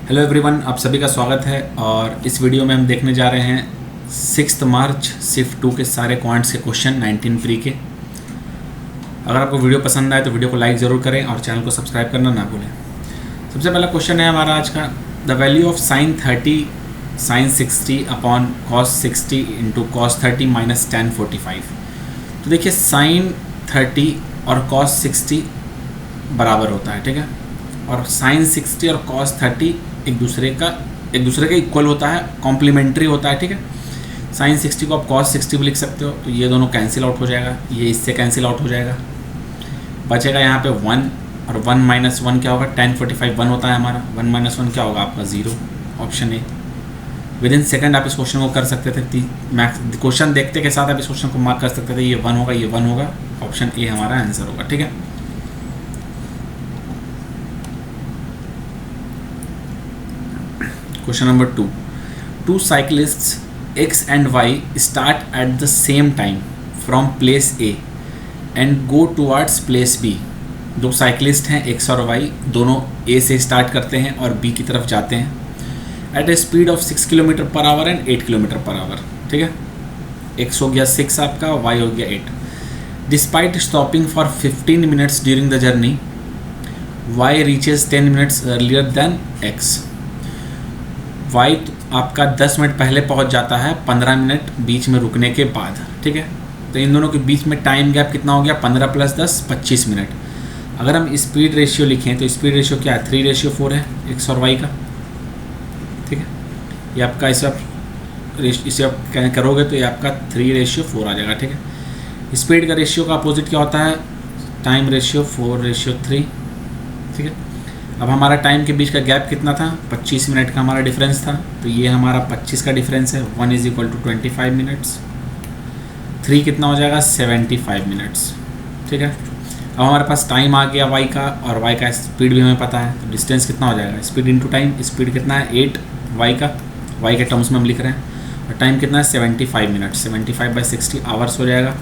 Hello everyone, आप सभी का स्वागत है। और इस वीडियो में हम देखने जा रहे हैं 6 मार्च शिफ्ट 2 के सारे क्वांट्स के क्वेश्चन 19 प्री के। अगर आपको वीडियो पसंद आए तो वीडियो को लाइक ज़रूर करें और चैनल को सब्सक्राइब करना ना भूलें। सबसे पहला क्वेश्चन है हमारा आज का, the value of sine 30 sine 60 upon cos 60 into cos 30 minus tan 45। तो देखिए साइन 30 और कॉस 60 बराबर होता है, ठीक है, और साइन 60 और कॉस 30 एक दूसरे का इक्वल होता है, कॉम्प्लीमेंट्री होता है, ठीक है। साइन 60 को आप कॉस 60 भी लिख सकते हो, तो ये दोनों कैंसिल आउट हो जाएगा, ये इससे कैंसिल आउट हो जाएगा, बचेगा यहाँ पे 1 और 1 माइनस 1 क्या होगा, tan 45 1 होता है हमारा, 1 माइनस 1 क्या होगा आपका 0, option A. With in second आप इस क्वेश्चन को कर सकते थे, क्वेश्चन देखते के साथ आप इस क्वेश्चन को मार्क कर सकते थे, ये 1 होगा, ये 1 होगा, ऑप्शन ए हमारा आंसर होगा, ठीक है। Question number 2. Two cyclists X and Y start at the same time from place A and go towards place B. दो साइकिलिस्ट हैं X और Y, दोनों A से स्टार्ट करते हैं और B की तरफ जाते हैं at a speed of 6 kilometre per hour and 8 kilometre per hour, ठीक है। X हो गया 6 आपका, Y हो गया 8। Despite stopping for 15 minutes during the journey, Y reaches 10 minutes earlier than X। Y आपका 10 मिनट पहले पहुंच जाता है 15 मिनट बीच में रुकने के बाद, ठीक है। तो इन दोनों के बीच में टाइम गैप कितना हो गया, 15 + 10 25 मिनट। अगर हम स्पीड रेशियो लिखें तो स्पीड रेशियो क्या है, 3:4 है एक्स और वाई का, ठीक है। ये आपका इसे आप करोगे तो ये आपका 3:4 आ जाएगा, ठीक है। स्पीड का रेशियो का अपोजिट क्या होता है, टाइम रेशियो 4:3, ठीक है। अब हमारा टाइम के बीच का गैप कितना था, 25 मिनट का हमारा डिफरेंस था, तो ये हमारा 25 का डिफरेंस है, 1 = 25 मिनट्स, 3 कितना हो जाएगा 75 मिनट्स, ठीक है। अब हमारे पास टाइम आ गया y का और y का स्पीड भी हमें पता है, तो डिस्टेंस कितना हो जाएगा, स्पीड इंटू टाइम। स्पीड कितना है 8 y का, y के टर्म्स में हम लिख रहे हैं, और टाइम कितना है 75 मिनट, 75/60 आवर्स हो जाएगा।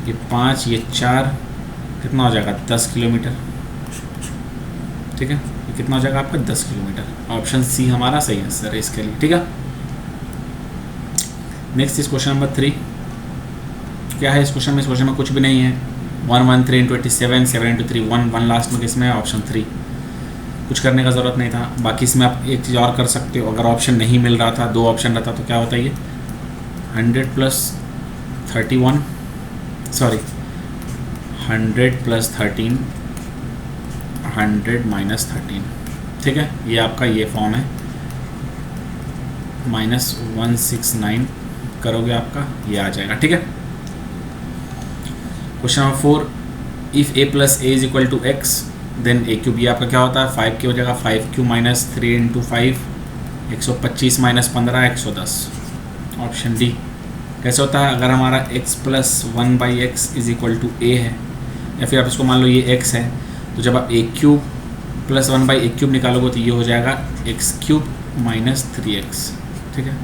ये 5 ये 4 कितना हो जाएगा 10 किलोमीटर, ठीक है। ये कितना हो जाएगा आपका 10 किलोमीटर, ऑप्शन सी हमारा सही आंसर है इसके लिए, ठीक है। नेक्स्ट इस क्वेश्चन नंबर 3 क्या है, इस क्वेश्चन में कुछ भी नहीं है। 1 1 3 27 7 × 3 1 लास्ट में किसमें है, ऑप्शन 3। कुछ करने का ज़रूरत नहीं था। बाकी इसमें आप एक चीज़ और कर सकते हो, अगर ऑप्शन नहीं मिल रहा था, 2 ऑप्शन रहता तो क्या होता है, ये 100 + 13 100 - 13, ठीक है। ये आपका ये फॉर्म है, -169 करोगे आपका ये आ जाएगा, ठीक है। Question number 4, if a + a = x then a³, ये आपका क्या होता है 5 की हो जाएगा, 5³ - 3 × 5 125 - 15 110, ऑप्शन डी। कैसे होता है, अगर हमारा x + 1/x = a है, या फिर आप इसको मान लो ये x है, तो जब आप a³ + 1/a³ निकालोगे तो ये हो जाएगा x³ - 3x, ठीक है।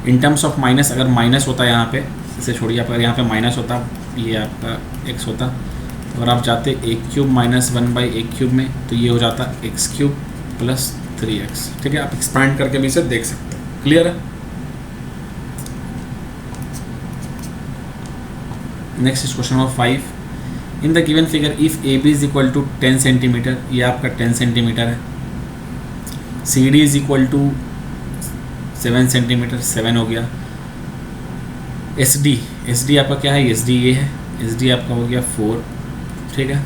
इन टर्म्स ऑफ माइनस, अगर माइनस होता है यहाँ पे, इसे छोड़िए, अगर यहाँ पे माइनस होता, ये आपका x होता, तो अगर आप जाते a³ - 1/a³ में तो ये हो जाता x³ + 3x, ठीक है। आप एक्सपैंड करके भी इसे देख सकते हैं, क्लियर है। Next is question number 5, in the given figure if AB = 10 centimetre, ये आपका 10 सेंटीमीटर है, CD = 7 सेंटीमीटर, 7 हो गया। SD आपका क्या है, SD ये है, SD आपका हो गया 4, ठीक है।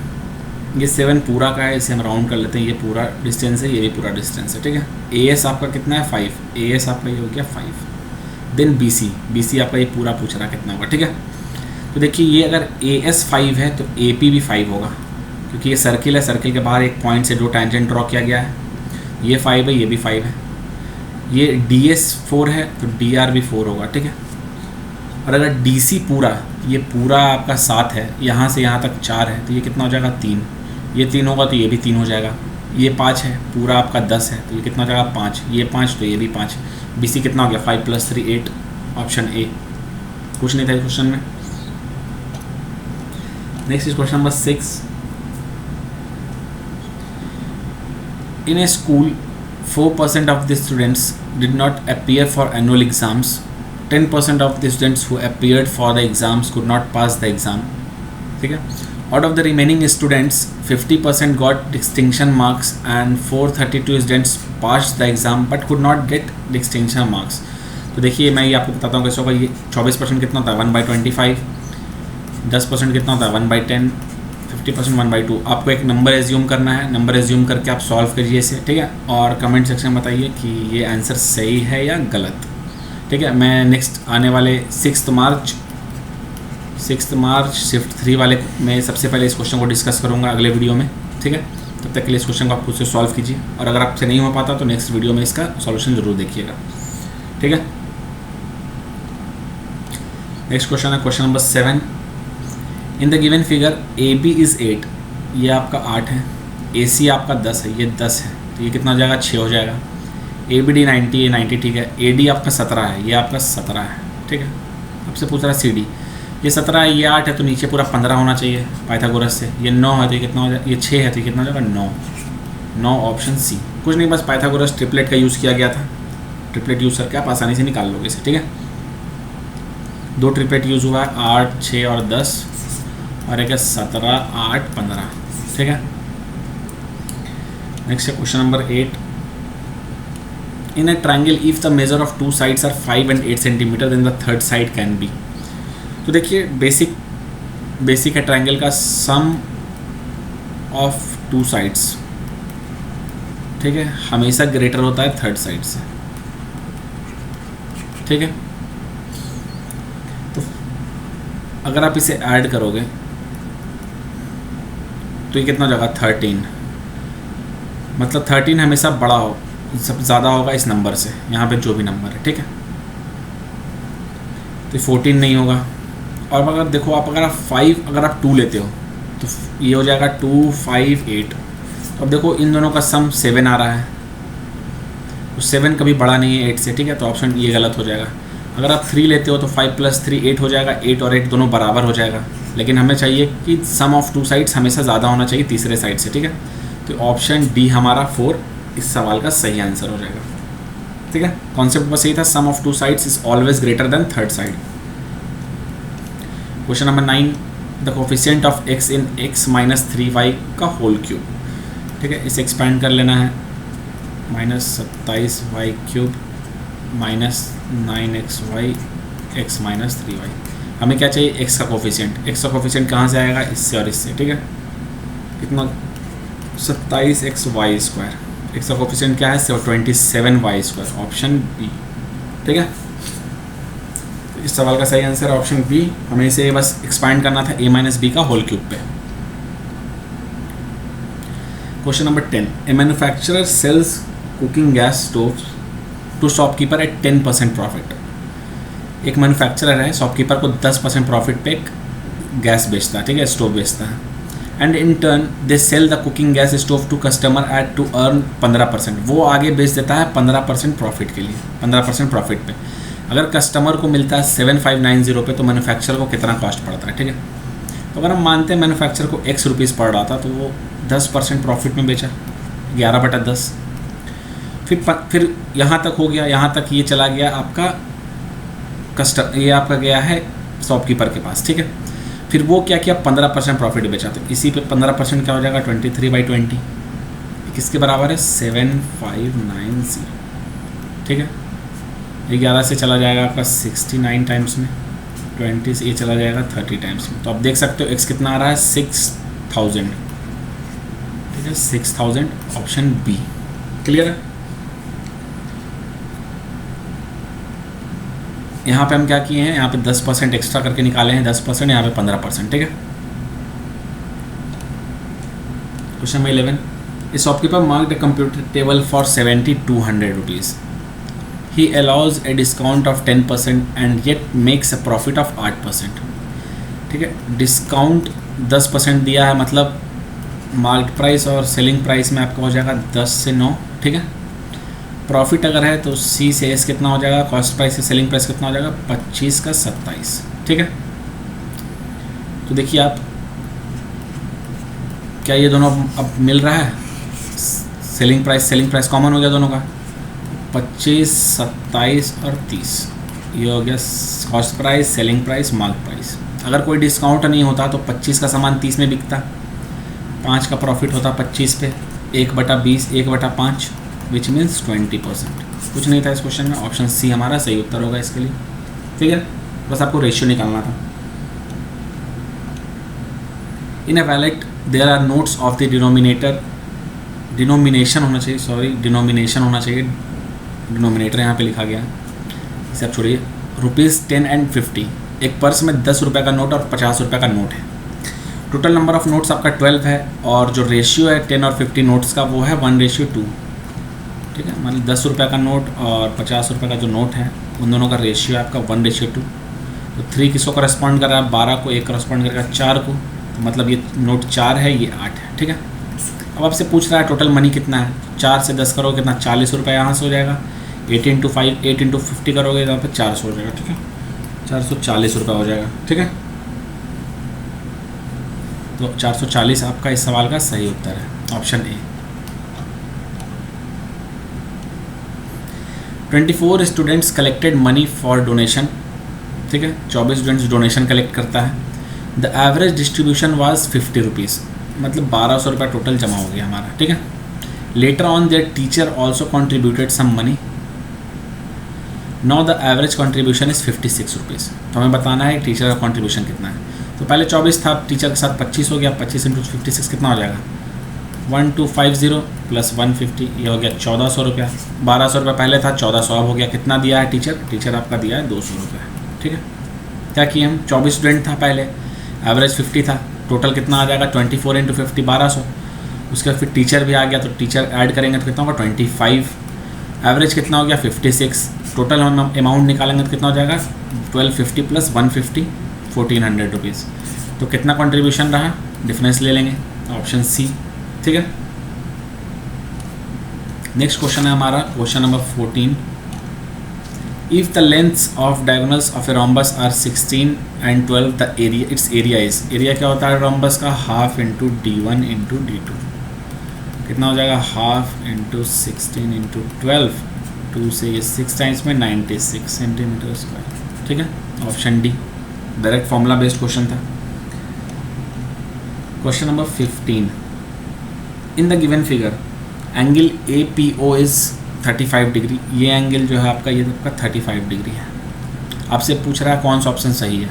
ये 7 पूरा का है, इसे हम राउंड कर लेते हैं, ये पूरा डिस्टेंस है, ये भी पूरा डिस्टेंस है, ठीक है। AS आपका कितना है 5, AS आपका ये हो गया 5। देन BC आपका ये पूरा पूछ रहा कितना होगा, ठीक है। तो देखिए ये अगर AS 5 है तो AP भी 5 होगा, क्योंकि ये सर्किल है, सर्किल के बाहर एक पॉइंट से 2 टैंजेंट ड्रॉ किया गया है, ये 5 है, ये भी 5 है। ये DS 4 है तो DR भी 4 होगा, ठीक है। और अगर DC पूरा, ये पूरा आपका 7 है, यहाँ से यहाँ तक 4 है, तो ये कितना हो जाएगा 3, ये 3 होगा तो ये भी 3 हो जाएगा। ये 5 है, पूरा आपका 10 है, तो ये कितना हो जाएगा 5, ये 5 तो ये भी 5। BC कितना हो गया 5 + 3 8, ऑप्शन ए। कुछ नहीं था इस क्वेश्चन में। Next is question number 6, in a school 4% of the students did not appear for annual exams. 10% of the students who appeared for the exams could not pass the exam. ठीक है. Out of the remaining students, 50% got distinction marks and 432 students passed the exam but could not get distinction marks. तो देखिए मैं ये आपको बताता हूँ कैसे होगा. ये 24% कितना होता है 1/25, 10% कितना होता है 1/10, 50% 1/2. आपको एक नंबर एज्यूम करना है. नंबर एज्यूम करके आप सॉल्व करिए इसे, ठीक है, और कमेंट सेक्शन में बताइए कि ये आंसर सही है या गलत. ठीक है. मैं नेक्स्ट आने वाले 6 मार्च शिफ्ट 3 वाले में सबसे पहले इस क्वेश्चन को डिस्कस करूँगा अगले वीडियो में. ठीक है. तब तक के लिए इस क्वेश्चन को आप खुद से सॉल्व कीजिए, और अगर आपसे नहीं हो पाता तो नेक्स्ट वीडियो में इसका सॉल्यूशन ज़रूर देखिएगा. ठीक है. नेक्स्ट क्वेश्चन है question number 7. In the given figure A B is 8. ये आपका 8 है. ए सी आपका 10 है. ये 10 है तो ये कितना हो जाएगा 6 हो जाएगा. ए बी डी 90, ये 90 ठीक है. ए डी आपका 17 है. ये आपका 17 है. ठीक है. आपसे पूछ रहा है सी डी. ये 17 है, ये 8 है तो नीचे पूरा 15 होना चाहिए पाइथागोरस से. ये 9 है तो ये कितना हो जाएगा, ये 6 है तो ये कितना हो जाएगा 9. Option C. कुछ नहीं, बस पाइथागोरस ट्रिपलेट का यूज़ किया गया था. ट्रिपलेट यूज़ करके आप आसानी से निकाल लोगे इसे. ठीक है. 2 ट्रिपलेट यूज़ हुआ है, 8, 6 और 10, और एक है 17, 8, 15. ठीक है. नेक्स्ट है question number 8. In a triangle if the major of 2 sides are 5 and 8 centimetre then the third side can be. तो देखिए बेसिक है ट्राइंगल का सम ऑफ 2 साइड्स, ठीक है, हमेशा ग्रेटर होता है थर्ड साइड से. ठीक है. तो अगर आप इसे ऐड करोगे तो ये कितना हो जाएगा 13. मतलब 13 हमेशा बड़ा हो, सब ज़्यादा होगा इस नंबर से, यहाँ पे जो भी नंबर है. ठीक है. तो 14 नहीं होगा. और अगर देखो आप अगर आप 5 अगर आप 2 लेते हो तो ये हो जाएगा 2, 5, 8. तो अब देखो इन दोनों का सम 7 आ रहा है, तो 7 कभी बड़ा नहीं है 8 से. ठीक है. तो ऑप्शन ये गलत हो जाएगा. अगर आप 3 लेते हो तो 5 + 3 8 हो जाएगा. 8 और 8 दोनों बराबर हो जाएगा, लेकिन हमें चाहिए कि सम ऑफ 2 साइड्स हमेशा ज़्यादा होना चाहिए तीसरे साइड से. ठीक है. तो ऑप्शन डी हमारा 4 इस सवाल का सही आंसर हो जाएगा. ठीक है. कॉन्सेप्ट बस यही था, sum of 2 sides is always greater than third side. Question number 9. The coefficient of x in x - 3y का होल क्यूब. ठीक है. इसे एक्सपेंड कर लेना है. -27y³ -9xy x - 3y. हमें क्या चाहिए x का कोफिशिएंट. x का कोफिशिएंट कहाँ से आएगा, इससे और इससे. ठीक है. कितना 27xy². x का कोफिशिएंट क्या है 27y². Option B. ठीक है. इस सवाल का सही आंसर है ऑप्शन बी. हमें इसे बस एक्सपांड करना था a - b का होल क्यूब पे. Question number 10. A manufacturer sells cooking gas stove to shopkeeper at 10% profit. एक मैन्युफैक्चरर है, शॉपकीपर को 10% प्रॉफिट पे गैस बेचता है. ठीक है. स्टोव बेचता है. And in turn they sell the cooking gas stove to customer at to earn 15%. वो आगे बेच देता है 15% प्रॉफिट के लिए, 15% प्रॉफिट पे. अगर कस्टमर को मिलता है 7590 पे तो मैन्युफैक्चरर को कितना कॉस्ट पड़ता है. ठीक है. तो अगर हम मानते हैं मैन्युफैक्चरर को x रुपीज़ पड़ रहा था तो वो 10% प्रॉफिट में बेचा, 11/10. फिर यहाँ तक हो गया, यहाँ तक ये चला गया आपका ये आपका गया है शॉपकीपर के पास. ठीक है. फिर वो क्या किया 15% प्रॉफिट बेचा. तो इसी पे 15% क्या हो जाएगा 23/20. किसके बराबर है 7590. ठीक है. 11 से चला जाएगा आपका 69 टाइम्स में, 20 से ये चला जाएगा 30 टाइम्स में. तो आप देख सकते हो x कितना आ रहा है 6000. ठीक है. 6000 ऑप्शन बी. क्लियर है. यहाँ पे हम क्या किए हैं, यहाँ पे 10% एक्स्ट्रा करके निकाले हैं, 10%, यहाँ पे 15%. ठीक है. Question number 11. A shopkeeper marked a computer table for 7200 rupees. He allows a discount of 10% and yet makes a profit of 8%. ठीक है. डिस्काउंट 10% दिया है, मतलब मार्केट प्राइस और सेलिंग प्राइस में आपका हो जाएगा 10 से 9. ठीक है. प्रॉफिट अगर है तो सी से एस कितना हो जाएगा, कॉस्ट प्राइस से सेलिंग प्राइस कितना हो जाएगा 25 का 27. ठीक है. तो देखिए आप क्या ये दोनों अब मिल रहा है, सेलिंग प्राइस कॉमन हो गया दोनों का, 25, 27 और 30, ये हो गया cost price, selling price, mark price. अगर कोई डिस्काउंट नहीं होता तो 25 का सामान 30 में बिकता, 5 का प्रॉफिट होता 25 पे, 1/20, 1/5 विच मीन्स 20%। कुछ नहीं था इस क्वेश्चन में, ऑप्शन सी हमारा सही उत्तर होगा इसके लिए। ठीक है, बस आपको रेशियो निकालना था। In a wallet there are notes of the denomination होना चाहिए, डिनोमिनेटर यहाँ पे लिखा गया है, इसे आप छोड़िए। ₹10 and 50, एक पर्स में 10 रुपये का नोट और 50 रुपये का नोट है। टोटल नंबर ऑफ़ नोट्स आपका 12 है, और जो रेशियो है 10 और 50 नोट्स का वो है 1:2। ठीक है, मतलब 10 रुपये का नोट और 50 रुपये का जो नोट है उन दोनों का रेशियो है आपका 1:2। तो 3 किसको करस्पॉन्ड कर रहा है, 12 को, 1 करस्पॉन्ड करेगा 4 को, तो मतलब ये नोट 4 है, ये 8 है। ठीक है, अब आपसे पूछ रहा है टोटल मनी कितना है, 4 से 10 करोगे कितना, 40 रुपये यहाँ से हो जाएगा, 8 × 5, 8 × 50 करोगे यहाँ पे 400 हो जाएगा। ठीक है, 440 रुपये हो जाएगा। ठीक है, तो 440 आपका इस सवाल का सही उत्तर है, option A. 24 students collected money for donation. ठीक है, 24 स्टूडेंट्स डोनेशन कलेक्ट करता है। The average distribution was 50 rupees, मतलब 1200 रुपये टोटल जमा हो गया हमारा। ठीक है, later on their teacher also contributed some money, now the average contribution is 56 rupees. तो हमें बताना है टीचर का कॉन्ट्रीब्यूशन कितना है। तो पहले 24 था, टीचर के साथ 25 हो गया, 25 × 56 कितना हो जाएगा, 1250 + 150, ये हो गया 1400 रुपया। 1200 रुपये पहले था, 1400 अब हो गया। कितना दिया है टीचर आपका दिया है 200 रुपये। ठीक है, क्या किए हम, 24 स्टूडेंट था पहले, एवरेज 50 था, टोटल कितना आ जाएगा 24 × 50 1200। उसके बाद फिर टीचर भी आ गया, तो टीचर ऐड करेंगे तो कितना होगा 25, एवरेज कितना हो गया 56, टोटल हम अमाउंट निकालेंगे तो कितना हो जाएगा 1250 + 150 1400 रुपीज़। तो कितना कंट्रीब्यूशन रहा, डिफरेंस ले लेंगे, ऑप्शन सी। ठीक है, नेक्स्ट क्वेश्चन है हमारा question number 14। If the lengths of diagonals of a rhombus are 16 and 12, the area its area is, area क्या होता है रोम्बस का, ½ × d1 × d2, कितना हो जाएगा, ½ × 16 × 12, 2 से ये 6 टाइम्स में 96 सेंटीमीटर स्क्वायर। ठीक है, option D, direct formula based question था। Question number 15। In the given figure angle APO is 35 degree, ये एंगल जो है आपका ये आपका 35 डिग्री है। आपसे पूछ रहा है कौन सा ऑप्शन सही है,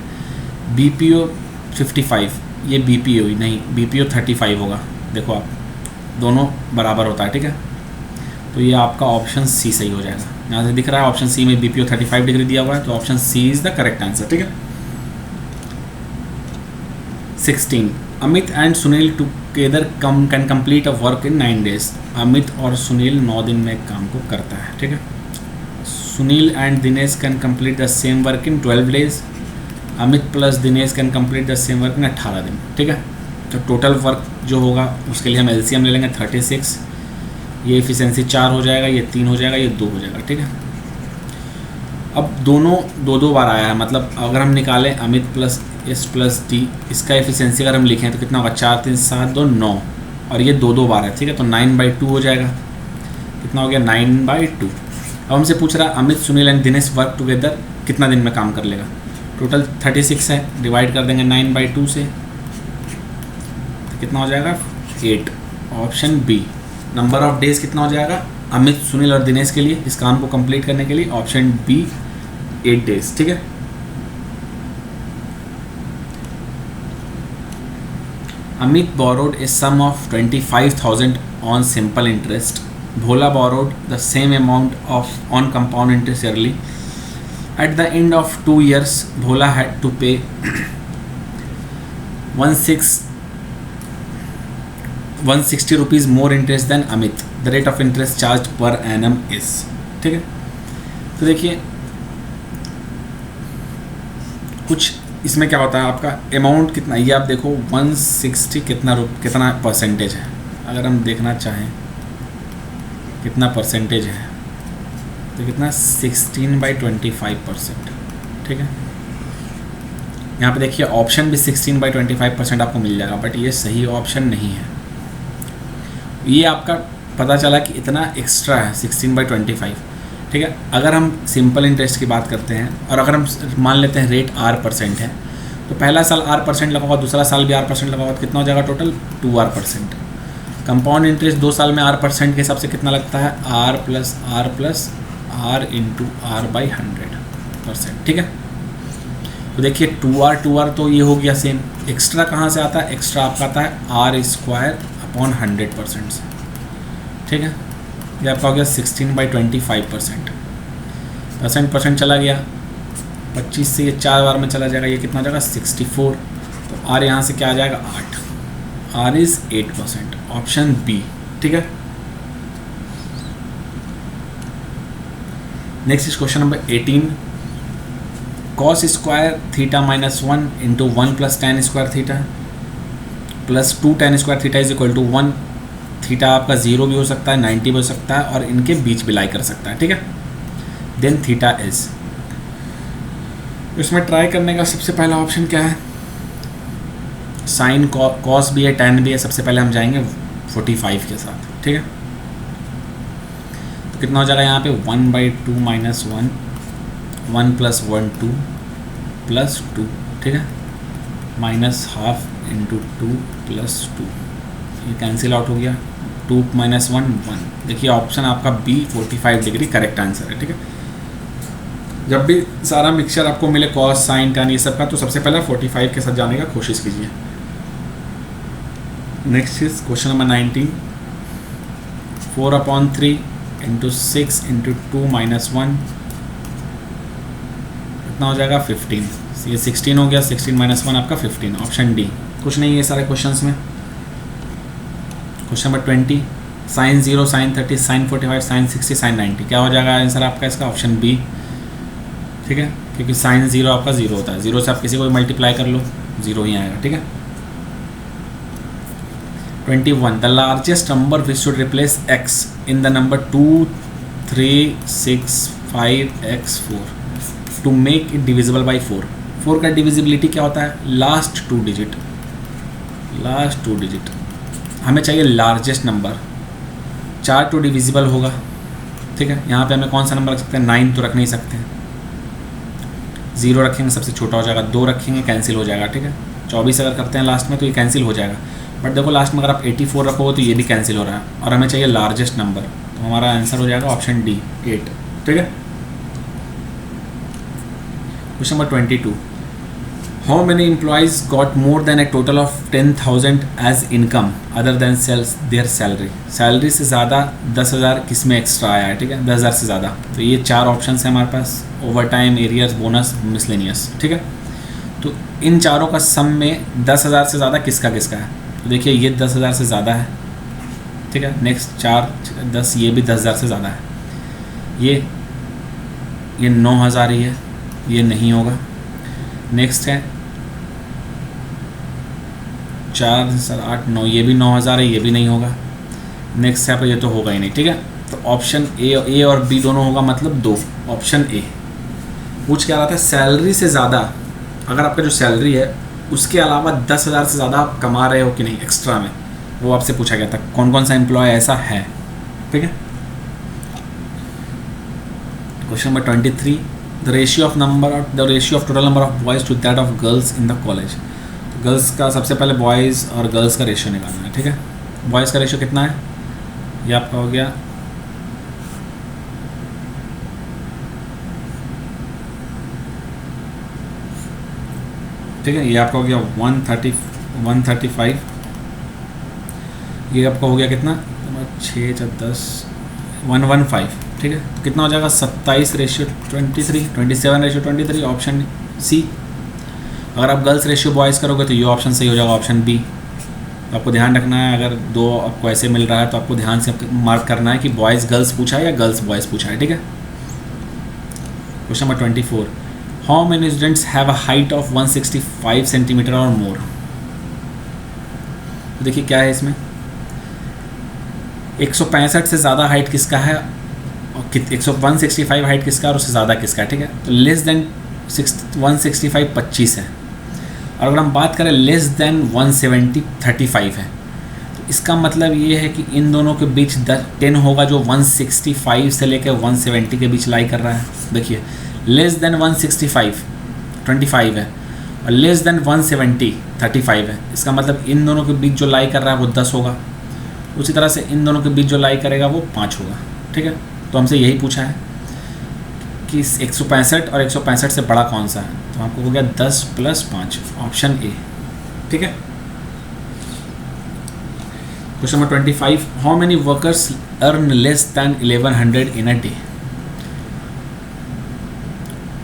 BPO 55, ये BPO ही नहीं, BPO 35 होगा। देखो आप दोनों बराबर होता है। ठीक है, तो ये आपका ऑप्शन सी सही हो जाएगा। यहाँ से दिख रहा है ऑप्शन सी में BPO 35 डिग्री दिया हुआ है, तो option C is the correct answer. ठीक है, 16। Amit and Sunil together can complete a work in 9 days। Amit और सुनील 9 दिन में एक काम को करता है। ठीक है, Sunil and Dinesh can complete the same work in 12 days। Amit plus Dinesh can complete the same work in 18 दिन। ठीक है, तो टोटल वर्क जो होगा उसके लिए हम LCM ले लेंगे 36, ये एफिशिएंसी 4 हो जाएगा, ये 3 हो जाएगा, ये 2 हो जाएगा। ठीक है, अब दोनों 2 बार आया है, मतलब अगर हम निकालें अमित प्लस S + D, इसका एफिशिएंसी अगर हम लिखें तो कितना होगा, 4 3 7 2 9, और ये 2 बार है। ठीक है, तो 9/2 हो जाएगा, कितना हो गया 9/2। अब हमसे पूछ रहा है Amit Sunil and Dinesh work together कितना दिन में काम कर लेगा। टोटल 36 है, डिवाइड कर देंगे 9/2 से, तो कितना हो जाएगा 8, option B. Number of days कितना हो जाएगा अमित सुनील और दिनेश के लिए इस काम को कंप्लीट करने के लिए, ऑप्शन बी 8 days। ठीक है, Amit borrowed a sum of 25,000 on simple interest. Bhola borrowed the same amount on compound interest yearly. At the end of 2 years, Bhola had to pay 160 rupees more interest than Amit. The rate of interest charged per annum is। ठीक है, तो देखिए कुछ इसमें क्या होता है, आपका अमाउंट कितना, ये आप देखो 160 कितना परसेंटेज है। अगर हम देखना चाहें कितना परसेंटेज है तो कितना 16/25%। ठीक है, यहाँ पे देखिए ऑप्शन भी 16/25% आपको मिल जाएगा, बट ये सही ऑप्शन नहीं है। ये आपका पता चला कि इतना एक्स्ट्रा है 16/25, ठीक है। अगर हम सिंपल इंटरेस्ट की बात करते हैं और अगर हम मान लेते हैं रेट R% है, तो पहला साल R% लगा हुआ, दूसरा साल भी R% लगा हुआ, तो कितना हो जाएगा टोटल 2R%। कंपाउंड इंटरेस्ट 2 साल में R% के हिसाब से कितना लगता है, R + R + R × R/100%, ठीक है। तो देखिए 2R तो ये हो गया सेम। एक्स्ट्रा कहाँ से आता है, एक्स्ट्रा आपका आता है R² / 100% से, ठीक है। ये आपका हो गया 16/25%। परसेंट चला गया 25 से, ये 4 बार में चला जाएगा, ये कितना हो जाएगा 64। तो R यहाँ से क्या आ जाएगा 8, R इज़ 8%, ऑप्शन बी, ठीक है। Next is question number 18। cos² θ - 1 × 1 + tan² θ + 2 tan² θ = 1। Theta आपका 0 भी हो सकता है, 90 भी हो सकता है, और इनके बीच भी लाई कर सकता है, ठीक है। देन थीटा इज, इसमें ट्राई करने का सबसे पहला ऑप्शन क्या है, साइन कॉस भी है, tan भी है। सबसे पहले हम जाएंगे 45 के साथ, ठीक है। तो कितना हो जाएगा यहाँ पे 1/2 - 1, 1 + 1 2 + 2, ठीक है, -½ × 2 + 2, ये कैंसिल आउट हो गया। 2 - 1 1। देखिए ऑप्शन आपका बी 45 डिग्री करेक्ट आंसर है, ठीक है। जब भी सारा मिक्सचर आपको मिले कॉस साइन टैन ये सब का, तो सबसे पहले 45 के साथ जाने का कोशिश कीजिए। Next is question number 19। 4/3 × 6 × 2 - 1 कितना हो जाएगा 15। ये 16 हो गया, 16 - 1 आपका 15, ऑप्शन डी। कुछ नहीं है सारे क्वेश्चंस में। Question number 20। sin 0 sin 30 sin 45 sin 60 sin 90, क्या हो जाएगा आंसर आपका इसका, ऑप्शन बी, ठीक है। क्योंकि sin 0 आपका 0 होता है, 0 से आप किसी को भी मल्टीप्लाई कर लो 0 ही आएगा, ठीक है। 21। The largest number which should replace x in the number 2 3 6 5 x 4 to make it divisible by 4। 4 का डिविजिबिलिटी क्या होता है, लास्ट टू डिजिट। हमें चाहिए लार्जेस्ट नंबर, 4 टू डिविजिबल होगा, ठीक है। यहाँ पे हमें कौन सा नंबर रख सकते हैं, 9 तो रख नहीं सकते हैं, 0 रखेंगे सबसे छोटा हो जाएगा, 2 रखेंगे कैंसिल हो जाएगा, ठीक है। 24 अगर करते हैं लास्ट में तो ये कैंसिल हो जाएगा, बट देखो लास्ट में अगर आप 84 रखोगे तो ये भी कैंसिल हो रहा है, और हमें चाहिए लार्जेस्ट नंबर, तो हमारा आंसर हो जाएगा ऑप्शन डी 8, ठीक है। Question number 22। How many employees got more than a total of 10,000 as income other than their salary? Salary से ज़्यादा 10,000 किस में एक्स्ट्रा आया है, ठीक है, 10,000 से ज़्यादा। तो ये 4 ऑप्शन है हमारे पास, over time, arrears, bonus, miscellaneous, ठीक है। तो इन चारों का सम में 10,000 से ज़्यादा किसका है, तो देखिए ये 10,000 से ज़्यादा है, ठीक है। नेक्स्ट 4 10, ये भी 10,000 से ज़्यादा है। ये 9,000 ही है, ये नहीं होगा। नेक्स्ट है 4 सर 8 9, ये भी 9,000 है, ये भी नहीं होगा। नेक्स्ट है पर ये तो होगा ही नहीं, ठीक है। तो ऑप्शन ए और बी दोनों होगा, मतलब 2, ऑप्शन ए। पूछ क्या रहा था, सैलरी से ज़्यादा, अगर आपका जो सैलरी है उसके अलावा 10,000 से ज़्यादा आप कमा रहे हो कि नहीं एक्स्ट्रा में, वो आपसे पूछा गया था। कौन कौन सा एम्प्लॉय ऐसा है, ठीक है। Question number 23। The ratio of total number of boys to that of girls in the college. Girls का सबसे पहले बॉयज़ और गर्ल्स का रेशियो निकालना है, ठीक है। बॉयज़ का रेशियो कितना है, ये आपका हो गया ठीक है, ये आपका हो गया 135, ये आपका हो गया कितना 6 4 10 115, ठीक है। तो कितना हो जाएगा 27 रेशियो 23, 27 रेशियो 23, ऑप्शन सी। अगर आप गर्ल्स रेशियो बॉयज़ करोगे तो ये ऑप्शन सही हो जाएगा, ऑप्शन बी। तो आपको ध्यान रखना है, अगर 2 आपको ऐसे मिल रहा है तो आपको ध्यान से मार्क करना है कि बॉयज़ गर्ल्स पूछा है या गर्ल्स बॉयज़ पूछा है, ठीक है। Question number 24। How many students have a height of 165 centimetre और मोर। तो देखिए क्या है इसमें, 165 से ज़्यादा हाइट किसका है और 165 हाइट किसका और उससे ज़्यादा किसका है, ठीक है। तो लेस देन 165 25 है, और अगर हम बात करें लेस देन 170 35 है। तो इसका मतलब ये है कि इन दोनों के बीच 10 होगा जो 165 से लेकर 170 के बीच लाई कर रहा है। देखिए लेस देन 165 25 है और लेस देन 170 35 है। इसका मतलब इन दोनों के बीच जो लाई कर रहा है वो 10 होगा। उसी तरह से इन दोनों के बीच जो लाई करेगा वो 5 होगा। ठीक है, तो हमसे यही पूछा है कि 165 और 165 से बड़ा कौन सा है, तो आपको हो गया 10 + 5, ऑप्शन ए। ठीक है, question number 25, how many workers earn less than 1100 in a day.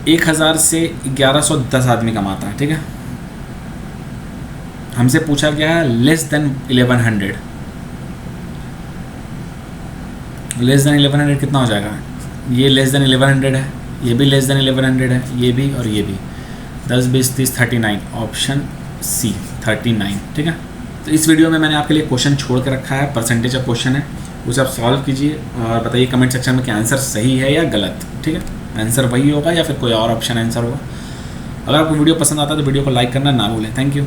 1000 से 1110 आदमी कमाता है। ठीक है, हमसे पूछा गया है लेस देन 1100। लेस देन 1100 कितना हो जाएगा, ये लेस देन 1100 है, ये भी लेस देन 1100 है, ये भी और ये भी। 10 20 30 39, ऑप्शन सी 39। ठीक है, तो इस वीडियो में मैंने आपके लिए क्वेश्चन छोड़ के रखा है, परसेंटेज का क्वेश्चन है, उसे आप सॉल्व कीजिए और बताइए कमेंट सेक्शन में कि आंसर सही है या गलत। ठीक है, आंसर वही होगा या फिर कोई और ऑप्शन आंसर होगा। अगर आपको वीडियो पसंद आता है तो वीडियो को लाइक करना ना भूलें। Thank you.